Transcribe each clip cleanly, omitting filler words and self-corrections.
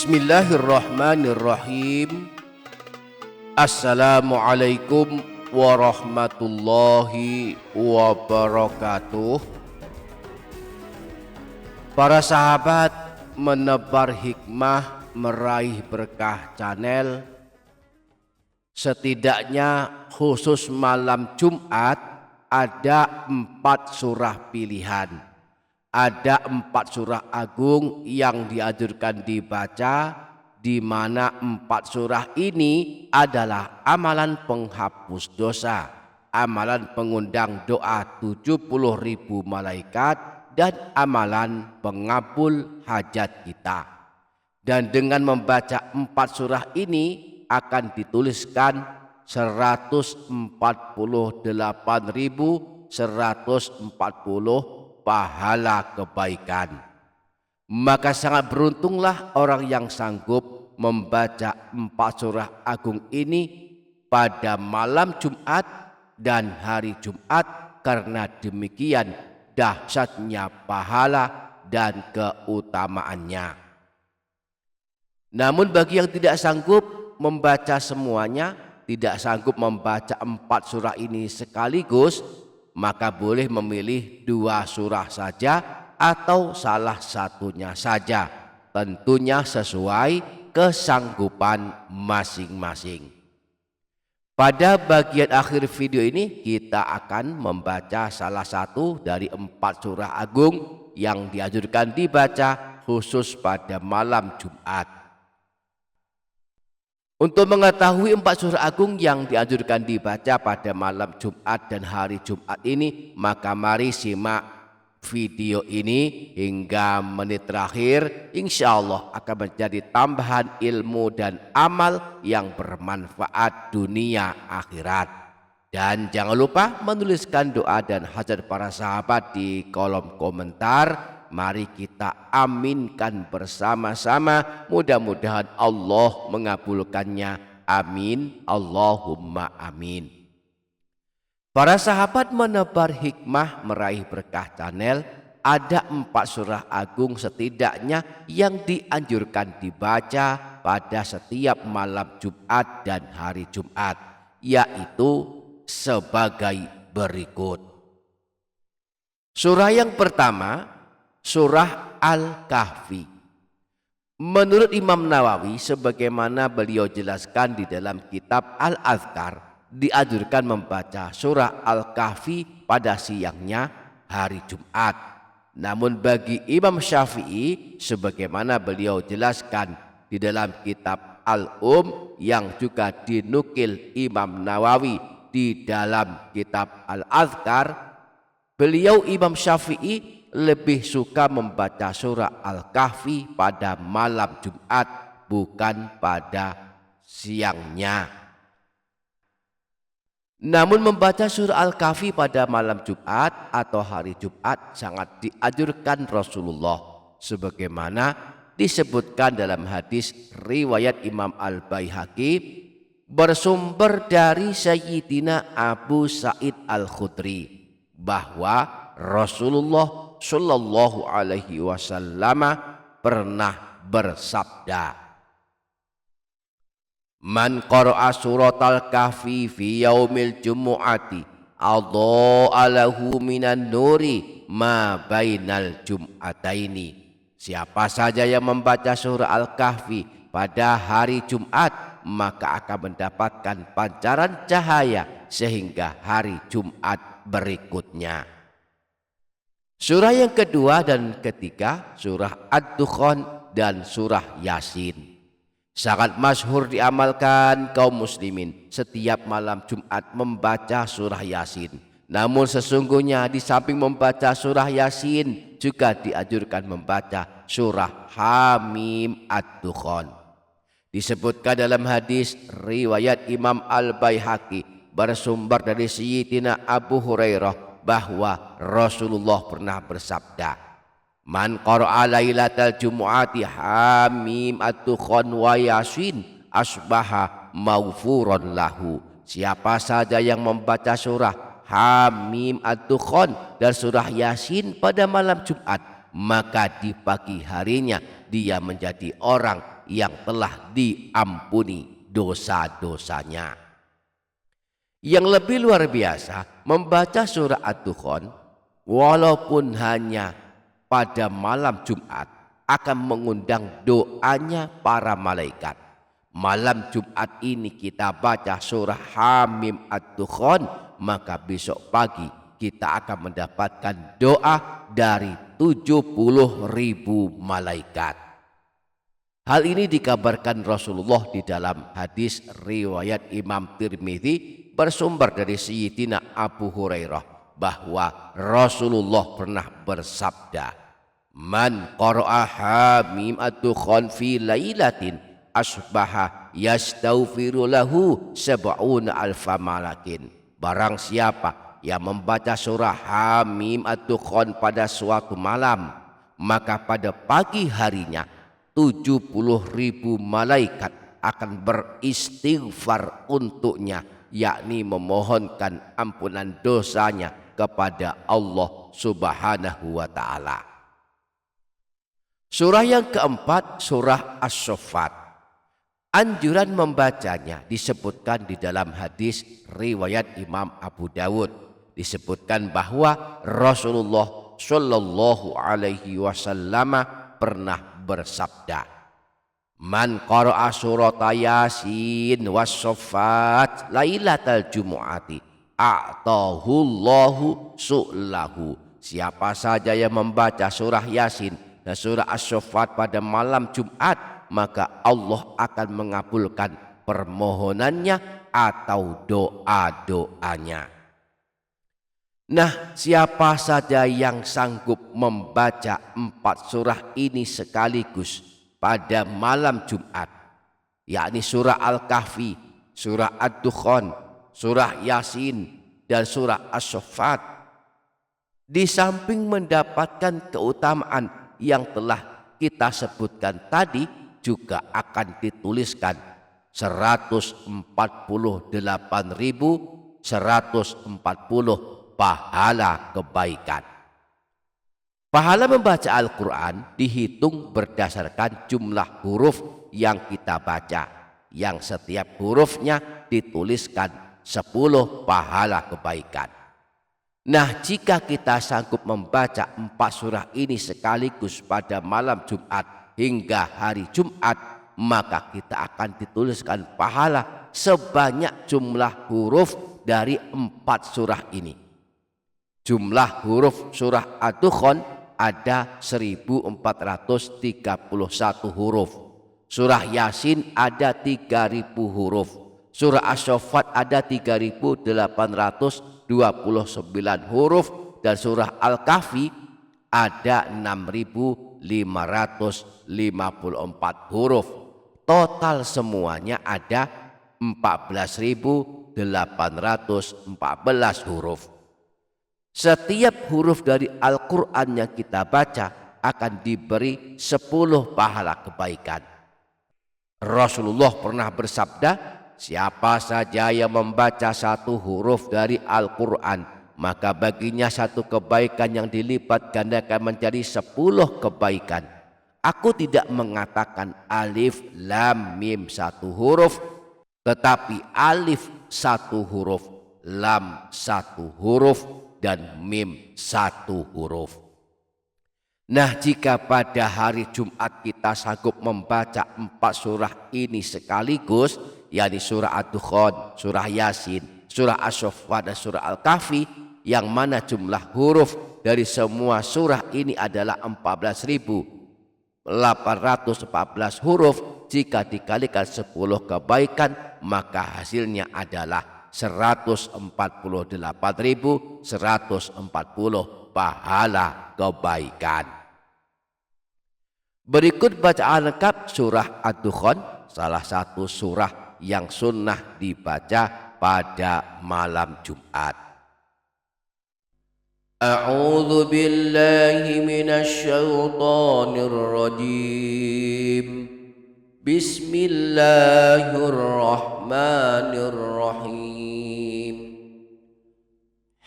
Bismillahirrahmanirrahim. Assalamualaikum warahmatullahi wabarakatuh. Para sahabat menebar hikmah meraih berkah channel, setidaknya khusus malam Jumat ada 4 surah pilihan. Ada 4 surah agung yang dianjurkan dibaca, di mana 4 surah ini adalah amalan penghapus dosa, amalan pengundang doa 70.000 malaikat, dan amalan pengabul hajat kita. Dan dengan membaca 4 surah ini akan dituliskan 148.140 pahala kebaikan. Maka sangat beruntunglah orang yang sanggup membaca 4 surah agung ini pada malam Jumat dan hari Jumat, karena demikian dahsyatnya pahala dan keutamaannya. Namun bagi yang tidak sanggup membaca semuanya, tidak sanggup membaca 4 surah ini sekaligus, maka boleh memilih 2 surah saja atau salah satunya saja, tentunya sesuai kesanggupan masing-masing. Pada bagian akhir video ini kita akan membaca salah satu dari 4 surah agung yang dianjurkan dibaca khusus pada malam Jumat. Untuk mengetahui 4 surah agung yang dianjurkan dibaca pada malam Jumat dan hari Jumat ini, maka mari simak video ini hingga menit terakhir. Insya Allah akan menjadi tambahan ilmu dan amal yang bermanfaat dunia akhirat. Dan jangan lupa menuliskan doa dan hajat para sahabat di kolom komentar. Mari kita aminkan bersama-sama, mudah-mudahan Allah mengabulkannya. Amin, Allahumma amin. Para sahabat menebar hikmah meraih berkah channel, ada 4 surah agung setidaknya yang dianjurkan dibaca pada setiap malam Jumat dan hari Jumat, yaitu sebagai berikut. Surah yang pertama, surah Al-Kahfi. Menurut Imam Nawawi, sebagaimana beliau jelaskan di dalam kitab Al-Azkar, dianjurkan membaca surah Al-Kahfi pada siangnya hari Jumat. Namun bagi Imam Syafi'i, sebagaimana beliau jelaskan di dalam kitab yang juga dinukil Imam Nawawi di dalam kitab Al-Azkar, beliau Imam Syafi'i lebih suka membaca surah Al-Kahfi pada malam Jumat, bukan pada siangnya. Namun membaca surah Al-Kahfi pada malam Jumat atau hari Jumat sangat dianjurkan Rasulullah, sebagaimana disebutkan dalam hadis riwayat Imam Al-Baihaqi bersumber dari Sayyidina Abu Sa'id Al-Khudri bahwa Rasulullah Shallallahu alaihi wasallam pernah bersabda, "Man qara'a suratal kahfi fi yaumil jumu'ati adha'a lahu minan nuri ma bainal jum'ataini." Siapa saja yang membaca surah Al-Kahfi pada hari Jumat, maka akan mendapatkan pancaran cahaya sehingga hari Jumat berikutnya. Surah yang kedua dan ketiga, surah Ad-Dukhan dan surah Yasin. Sangat masyhur diamalkan kaum muslimin setiap malam Jumat membaca surah Yasin. Namun sesungguhnya di samping membaca surah Yasin, juga dianjurkan membaca surah Hamim Ad-Dukhan. Disebutkan dalam hadis riwayat Imam Al-Baihaqi bersumber dari Sayyidina Abu Hurairah bahwa Rasulullah pernah bersabda, "Man qara'a lailatal jumu'ati Hamim Ad-Dukhan wa Yasin asbaha maghfuran lahu." Siapa saja yang membaca surah Hamim Ad-Dukhan dan surah Yasin pada malam Jumat, maka di pagi harinya dia menjadi orang yang telah diampuni dosa-dosanya. Yang lebih luar biasa, membaca surah Ad-Dukhan walaupun hanya pada malam Jumat akan mengundang doanya para malaikat. Malam Jumat ini kita baca surah Hamim Ad-Dukhan, maka besok pagi kita akan mendapatkan doa dari 70.000 malaikat. Hal ini dikabarkan Rasulullah di dalam hadis riwayat Imam Tirmidzi bersumber dari Sayyidina Abu Hurairah bahwa Rasulullah pernah bersabda, "Man qara'a Hamim Ad-Dukhan fi lailatin asbaha yastaghfiru lahu sab'una alfa malakin." Barang siapa yang membaca surah Hamim Ad-Dukhan pada suatu malam, maka pada pagi harinya 70.000 malaikat akan beristighfar untuknya, yakni memohonkan ampunan dosanya kepada Allah Subhanahu wa ta'ala. Surah yang keempat, surah As-Saffat. Anjuran membacanya disebutkan di dalam hadis riwayat Imam Abu Dawud. Disebutkan bahwa Rasulullah Shallallahu Alaihi Wasallam pernah bersabda, "Man qara'a surata Yasin was-Saffat lailatal jumu'ati a'tahullahu su'lahu." Siapa saja yang membaca surah Yasin dan surah As-Saffat pada malam Jumat, maka Allah akan mengabulkan permohonannya atau doa-doanya. Nah, siapa saja yang sanggup membaca 4 surah ini sekaligus pada malam Jumat, yakni surah Al-Kahfi, surah Ad-Dukhan, surah Yasin, dan surah As-Saffat, di samping mendapatkan keutamaan yang telah kita sebutkan tadi, juga akan dituliskan 148.140 pahala kebaikan. Pahala membaca Al-Quran dihitung berdasarkan jumlah huruf yang kita baca, yang setiap hurufnya dituliskan 10 pahala kebaikan. Nah, jika kita sanggup membaca 4 surah ini sekaligus pada malam Jumat hingga hari Jumat, maka kita akan dituliskan pahala sebanyak jumlah huruf dari 4 surah ini. Jumlah huruf surah Ad-Dukhan ada 1431 huruf. Surah Yasin ada 3000 huruf. Surah As-Saffat ada 3829 huruf. Dan surah Al-Kahfi ada 6554 huruf. Total semuanya ada 14.814 huruf. Setiap huruf dari Al-Quran yang kita baca akan diberi 10 pahala kebaikan. Rasulullah pernah bersabda, siapa saja yang membaca 1 huruf dari Al-Quran, maka baginya 1 kebaikan yang dilipat gandakan menjadi 10 kebaikan. Aku tidak mengatakan alif, lam, mim 1 huruf, tetapi alif 1 huruf, lam 1 huruf, dan mim 1 huruf. Nah, jika pada hari Jumat kita sanggup membaca 4 surah ini sekaligus, yakni surah Ad-Dukhan, surah Yasin, surah As-Saffat, dan surah Al-Kahfi, yang mana jumlah huruf dari semua surah ini adalah 14.814 huruf, jika dikalikan 10 kebaikan, maka hasilnya adalah 148.140 pahala kebaikan. Berikut bacaan lengkap surah Ad-Dukhan, salah satu surah yang sunnah dibaca pada malam Jumat. A'udzu billahi minasy syaithanir rajim. Bismillahirrahmanirrahim.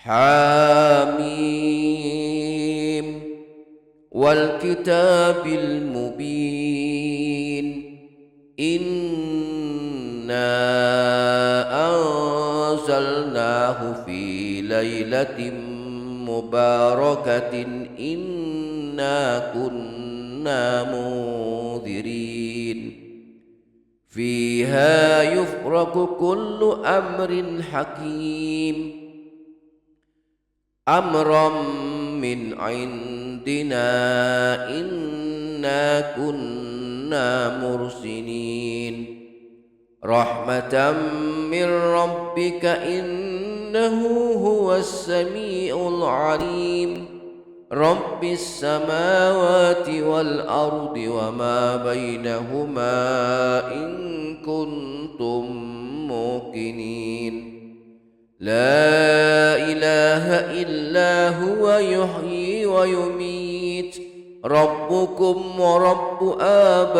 Hamim wal kitabil mubin إنا أنزلناه في ليلة مباركة إنا كنا منذرين فيها يفرق كل أمر حكيم أمرا من عندنا إنا كنا مرسلين رحمة من ربك إنه هو السميع العليم رب السماوات والأرض وما بينهما إن كنتم موقنين لا إله إلا هو يحيي ويميت ربكم ورب آبائكم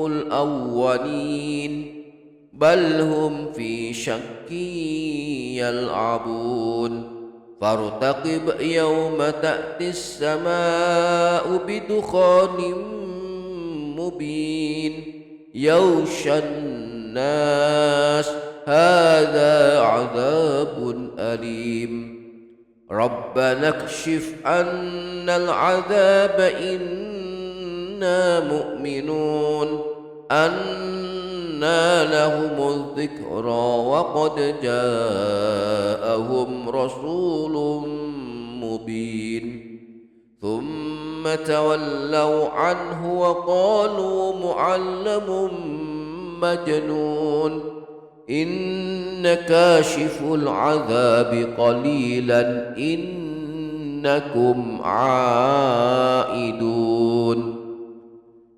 الأولين بل هم في شك يلعبون فارتقب يوم تأتي السماء بدخان مبين يغشى الناس هذا عذاب أليم ربنا اكشف عنا العذاب إنا مؤمنون أنى لهم الذكرى وقد جاءهم رسول مبين ثم تولوا عنه وقالوا معلم مجنون إن كاشف العذاب قليلا إنكم عائدون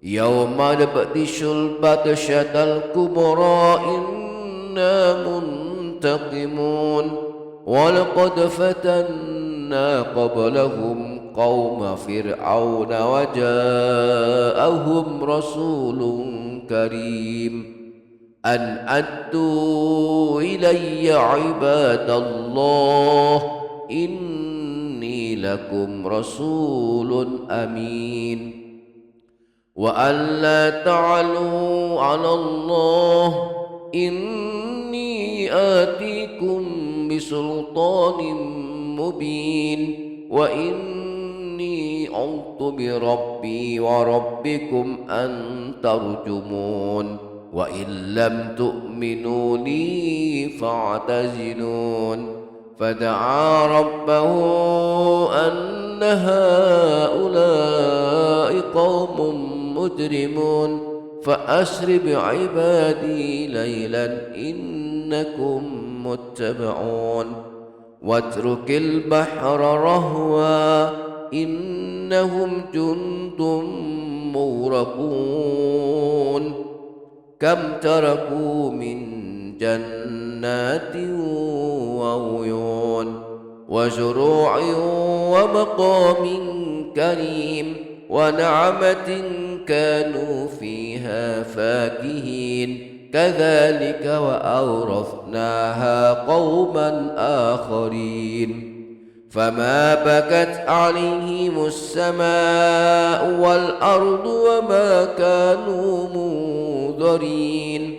يوم نبطش البطشة الكبرى إنا منتقمون ولقد فتنا قبلهم قوم فرعون وجاءهم رسول كريم أن أدوا إلي عباد الله إني لكم رسول أمين وأن لا تعلوا على الله إني آتيكم بسلطان مبين وإني عذت بربي وربكم أن ترجمون وإن لم تؤمنوا لي فاعتزلون فدعا ربه أن هؤلاء قوم مجرمون فأسر بعبادي ليلا إنكم متبعون واترك البحر رهوا إنهم جند مغرقون كم تركوا من جنات وعيون وزروع ومقام كريم ونعمة كانوا فيها فاكهين كذلك وأورثناها قوما آخرين فما بكت عليهم السماء والأرض وما كانوا منذرين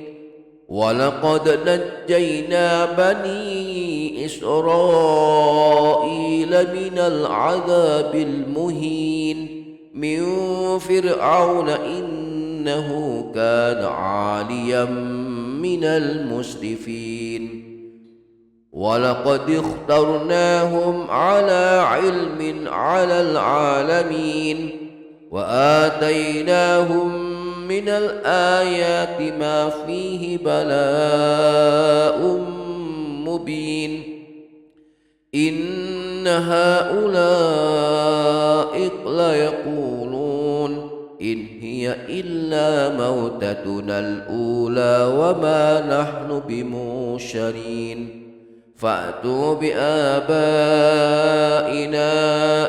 ولقد نجينا بني إسرائيل من العذاب المهين من فرعون إنه كان عاليا من المسرفين ولقد اخترناهم على علم على العالمين وآتيناهم من الآيات ما فيه بلاء مبين إن هؤلاء ليقولون إن هي إلا موتتنا الأولى وما نحن بمنشرين فأتوا بآبائنا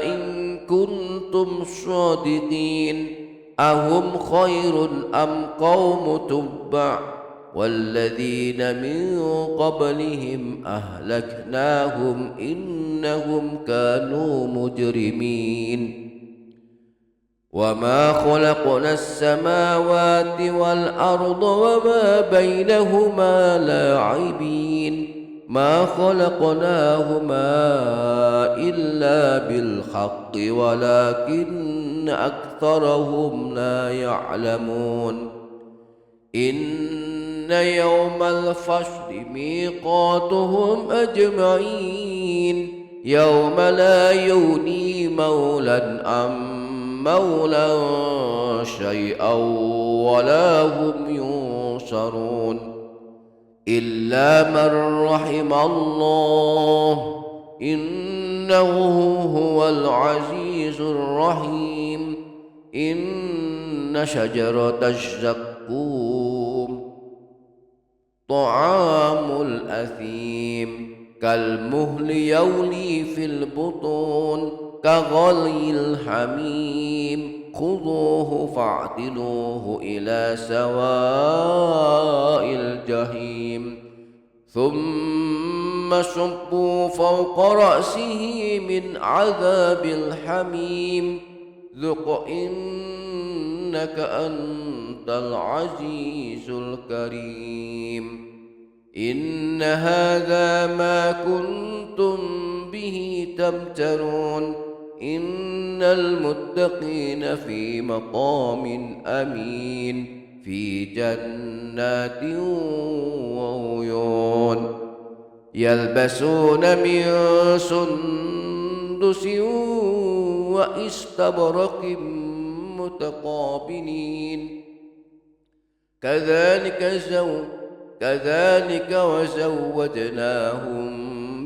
إن كنتم صادقين أهم خير أم قوم تبع والذين من قبلهم أهلكناهم إنهم كانوا مجرمين وما خلقنا السماوات والأرض وما بينهما لاعبين ما خلقناهما إلا بالحق ولكن أكثرهم لا يعلمون إن يوم الفصل ميقاتهم أجمعين يوم لا يغني مولى عن مولى شيئا ولا هم ينصرون إلا من رحم الله إنه هو العزيز الرحيم إن شجرة الزقوم طعام الأثيم كالمهل يغلي في البطون كغلي الحميم خذوه فاعتلوه إلى سواء الجحيم ثم صبوا فوق رأسه من عذاب الحميم ذق إنك أنت العزيز الكريم إن هذا ما كنتم به تمترون إن المتقين في مقام أمين في جنات وعيون يلبسون من سندس واستبرق متقابلين كذلك وزوجناهم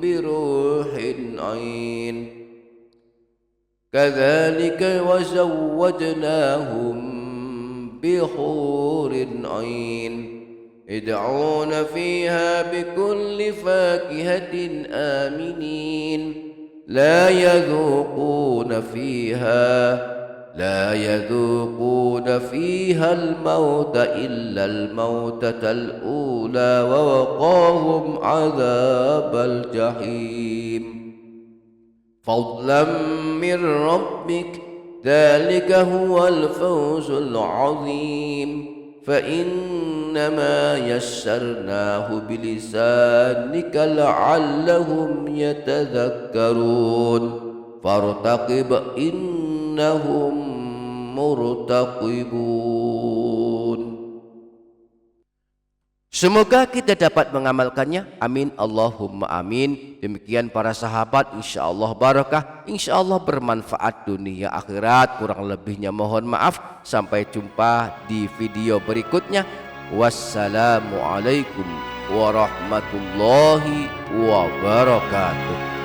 بروح عين بحور عين يدعون فيها بكل فاكهة آمنين لا يذوقون فيها الموت إلا الموتة الأولى ووقاهم عذاب الجحيم فضلا من ربك ذلك هو الفوز العظيم فإنما يسرناه بلسانك لعلهم يتذكرون فارتقب إنهم مرتقبون. Semoga kita dapat mengamalkannya. Amin Allahumma amin. Demikian para sahabat, insyaallah barakah, insyaallah bermanfaat dunia akhirat. Kurang lebihnya mohon maaf. Sampai jumpa di video berikutnya. Wassalamualaikum warahmatullahi wabarakatuh.